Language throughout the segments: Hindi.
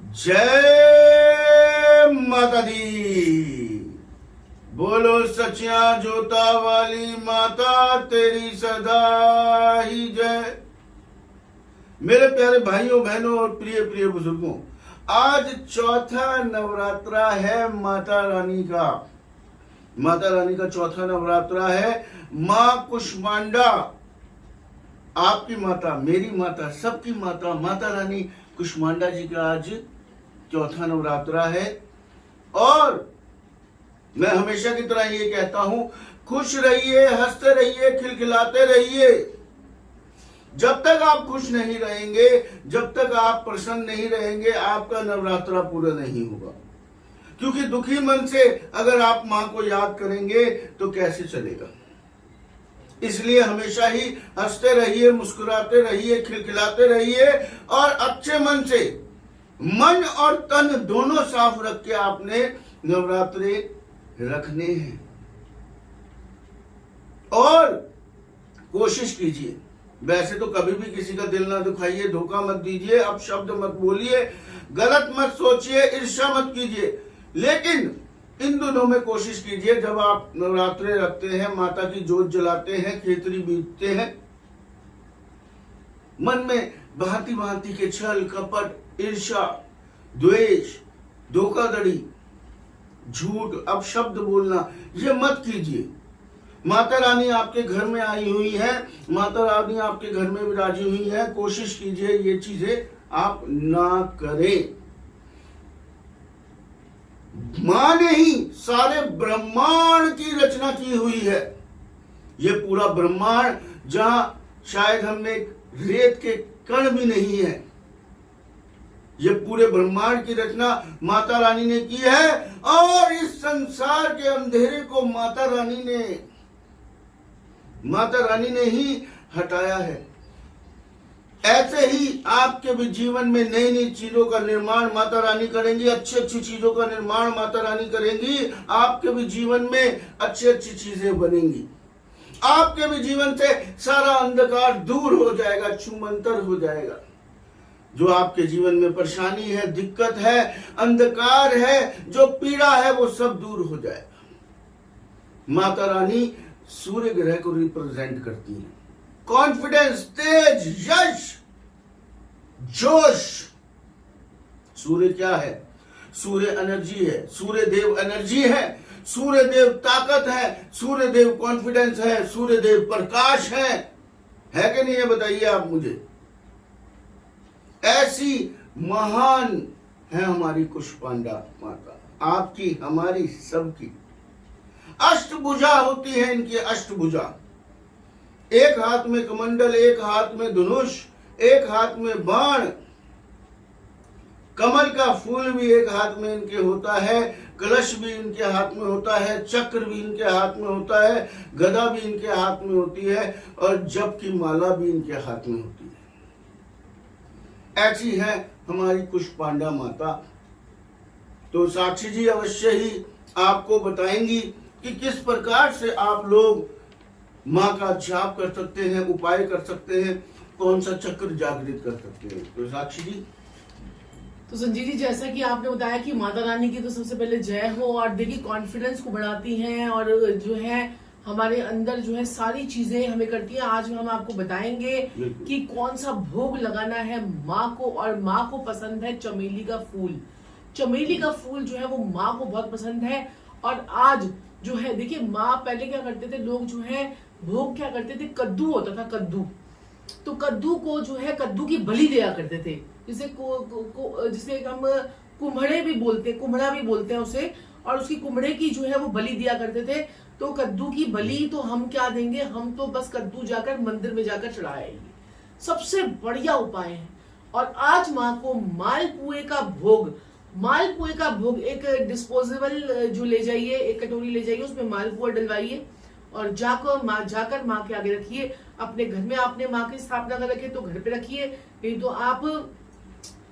जय माता दी। बोलो सचिया जोता वाली माता तेरी सदा ही जय। मेरे प्यारे भाइयों बहनों और प्रिय प्रिय बुजुर्गों, आज चौथा नवरात्रा है माता रानी का। माता रानी का चौथा नवरात्रा है। माँ कुष्मांडा, आपकी माता, मेरी माता, सबकी माता, माता रानी कुष्मांडा जी का आज चौथा नवरात्रा है। और मैं हमेशा की तरह ये कहता हूं, खुश रहिए, हंसते रहिए, खिलखिलाते रहिए। जब तक आप खुश नहीं रहेंगे, जब तक आप प्रसन्न नहीं रहेंगे, आपका नवरात्रा पूरा नहीं होगा। क्योंकि दुखी मन से अगर आप मां को याद करेंगे तो कैसे चलेगा। इसलिए हमेशा ही हंसते रहिए, मुस्कुराते रहिए, खिलखिलाते रहिए और अच्छे मन से, मन और तन दोनों साफ रख के आपने नवरात्रे रखने हैं। और कोशिश कीजिए, वैसे तो कभी भी किसी का दिल ना दुखाइए, धोखा मत दीजिए, अपशब्द मत बोलिए, गलत मत सोचिए, ईर्ष्या मत कीजिए। लेकिन इन दिनों में कोशिश कीजिए, जब आप नवरात्रे रखते हैं, माता की जोत जलाते हैं, खेतरी बीतते हैं, मन में भांति भांति के छल कपट, ईर्ष्या, द्वेष, धोखाधड़ी, झूठ, अपशब्द बोलना, ये मत कीजिए। माता रानी आपके घर में आई हुई है, माता रानी आपके घर में विराजी हुई है। कोशिश कीजिए ये चीजें आप ना करें। मां ने ही सारे ब्रह्मांड की रचना की हुई है। ये पूरा ब्रह्मांड, जहां शायद हमने रेत के कण भी नहीं है, ये पूरे ब्रह्मांड की रचना माता रानी ने की है। और इस संसार के अंधेरे को माता रानी ने ही हटाया है। ऐसे ही आपके भी जीवन में नई नई चीजों का निर्माण माता रानी करेंगी, अच्छी अच्छी चीजों का निर्माण माता रानी करेंगी। आपके भी जीवन में अच्छी अच्छी चीजें बनेंगी। आपके भी जीवन से सारा अंधकार दूर हो जाएगा, छूमंतर हो जाएगा। जो आपके जीवन में परेशानी है, दिक्कत है, अंधकार है, जो पीड़ा है, वो सब दूर हो जाएगा। माता रानी सूर्य ग्रह को रिप्रेजेंट करती है। कॉन्फिडेंस, तेज, यश, जोश। सूर्य क्या है? सूर्य एनर्जी है, सूर्य देव एनर्जी है, सूर्य देव ताकत है, सूर्य देव कॉन्फिडेंस है, सूर्य देव प्रकाश है कि नहीं? ये बताइए आप मुझे। ऐसी महान है हमारी कुष्मांडा माता, आपकी, हमारी, सबकी। अष्टभुजा होती है इनकी, अष्टभुजा। एक हाथ में कमंडल, एक हाथ में धनुष, एक हाथ में बाण, कमल का फूल भी एक हाथ में इनके होता है, कलश भी इनके हाथ में होता है, चक्र भी इनके हाथ में होता है, गदा भी इनके हाथ में होती है और जप की माला भी इनके हाथ में होती है। ऐसी है हमारी कुष्मांडा माता। तो साक्षी जी अवश्य ही आपको बताएंगी कि किस प्रकार से आप लोग माँ का जाप कर सकते हैं, उपाय कर सकते हैं, कौन सा चक्र जागृत कर सकते हैं। तो साक्षी जी। तो संजीव जी, जैसा कि आपने बताया कि माता रानी की तो सबसे पहले जय हो। और देखिए, कॉन्फिडेंस को बढ़ाती हैं और जो है हमारे अंदर जो है सारी चीजें हमें करती हैं। आज हम आपको बताएंगे कि कौन सा भोग लगाना है माँ को। और माँ को पसंद है चमेली का फूल। चमेली का फूल जो है वो माँ को बहुत पसंद है। और आज जो है देखिए, माँ पहले क्या करते थे लोग, जो है भोग क्या करते थे, कद्दू होता था, कद्दू। तो कद्दू को जो है कद्दू की बलि दिया करते थे, जिसे हम कुम्हड़े भी बोलते, कुम्हड़ा भी बोलते हैं उसे। और उसकी कुम्हड़े की जो है वो बलि दिया करते थे। तो कद्दू की बलि तो हम क्या देंगे, हम तो बस कद्दू जाकर मंदिर में जाकर चढ़ाएंगे, सबसे बढ़िया उपाय है। और आज माँ को मालपुए का भोग, मालपुए का भोग एक डिस्पोजेबल जो ले जाइए, एक कटोरी ले जाइए, उसमें मालपुआ डलवाइए और जाकर माँ के आगे रखिए। अपने घर में आपने माँ की स्थापना कर रखी तो घर पे रखिए, नहीं तो आप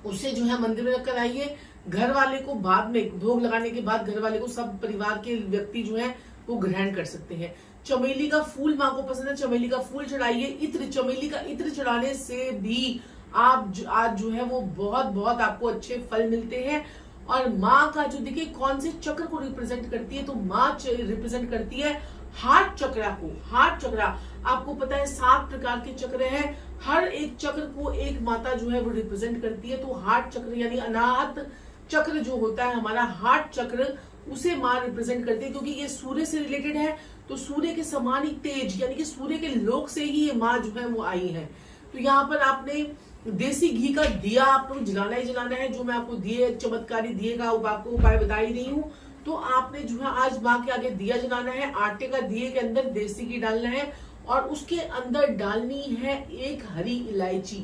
उसे जो है मंदिर में रखकर आइए। घर वाले को बाद में, भोग लगाने के बाद घर वाले को, सब परिवार के व्यक्ति जो है वो ग्रहण कर सकते हैं। चमेली का फूल माँ को पसंद है, चमेली का फूल चढ़ाइए। इत्र, चमेली का इत्र चढ़ाने से भी आज जो है वो बहुत बहुत आपको अच्छे फल मिलते हैं। और माँ का जो देखिए कौन से चक्र को रिप्रेजेंट करती है, तो माँ रिप्रेजेंट करती है हार्ट चक्रा को। हार्ट चक्रा आपको पता है 7 प्रकार के चक्र हैं, हर एक चक्र को एक माता जो है वो रिप्रेजेंट करती है। तो हार्ट चक्र यानी अनाहत चक्र जो होता है हमारा हार्ट चक्र, उसे माँ रिप्रेजेंट करती है, क्योंकि ये सूर्य से रिलेटेड है। तो सूर्य के समान ही तेज यानी कि सूर्य के लोक से ही ये माँ जो है वो आई है। तो यहाँ पर आपने देसी घी का दिया आप लोग जलाना ही जलाना है, जो मैं आपको दिए चमत्कारी दिए का आपको उपाय बता ही रही हूँ। तो आपने जो है आज माँ के आगे दिया जलाना है, आटे का दिए के अंदर देसी घी डालना है और उसके अंदर डालनी है एक हरी इलायची।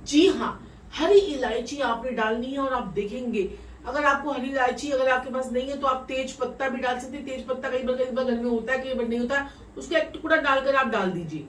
जी हाँ, हरी इलायची आपने डालनी है। और आप देखेंगे अगर आपको हरी इलायची अगर आपके पास नहीं है तो आप तेज पत्ता भी डाल सकते हैं। तेज पत्ता कई बार घर में होता है, कई बार नहीं होता, उसका एक टुकड़ा डालकर आप डाल दीजिए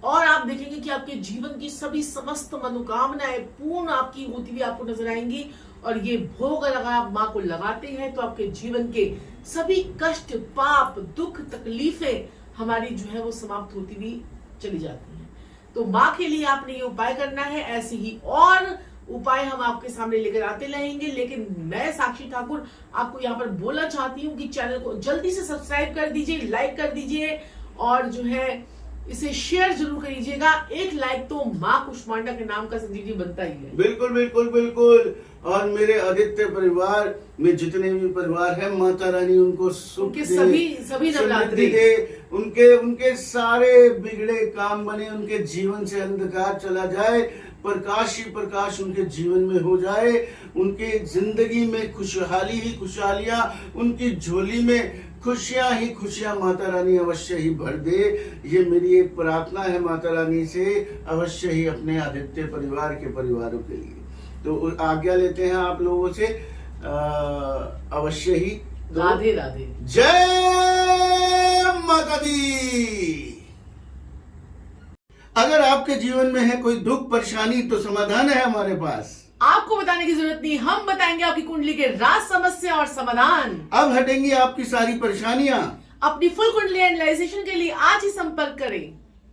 और आप देखेंगे कि आपके जीवन की सभी समस्त मनोकामनाएं पूर्ण आपकी होती हुई आपको नजर आएंगी। और ये भोग अगर आप माँ को लगाते हैं तो आपके जीवन के सभी कष्ट, पाप, दुख, तकलीफें हमारी जो है वो समाप्त होती हुई चली जाती हैं। तो माँ के लिए आपने ये उपाय करना है। ऐसे ही और उपाय हम आपके सामने लेकर आते रहेंगे, लेकिन मैं साक्षी ठाकुर आपको यहाँ पर बोलना चाहती हूँ कि चैनल को जल्दी से सब्सक्राइब कर दीजिए, लाइक कर दीजिए और जो है इसे शेयर जरूर करिएगा। एक लाइक तो माँ कुष्मांडा के नाम का संजीव जी बनता ही है। बिल्कुल बिल्कुल बिल्कुल। और मेरे आदित्य परिवार में जितने भी परिवार है, माता रानी उनको सुख उनके दे, सभी नवरात्रि दे, उनके सारे बिगड़े काम बने, उनके जीवन से अंधकार चला जाए, प्रकाश ही प्रकाश उनके जीवन में हो जाए, उनके जिंदगी में खुशहाली ही खुशहालियां, उनकी झोली में खुशियां ही खुशियां माता रानी अवश्य ही भर दे। ये मेरी एक प्रार्थना है माता रानी से, अवश्य ही अपने आदित्य परिवार के परिवारों के लिए। तो आज्ञा लेते हैं आप लोगों से, अवश्य ही। राधे राधे। जय माता दी। अगर आपके जीवन में है कोई दुख परेशानी तो समाधान है हमारे पास। आपको बताने की जरूरत नहीं, हम बताएंगे आपकी कुंडली के राज, समस्या और समाधान। अब हटेंगी आपकी सारी परेशानियां। अपनी फुल कुंडली एनालाइजेशन के लिए आज ही संपर्क करें।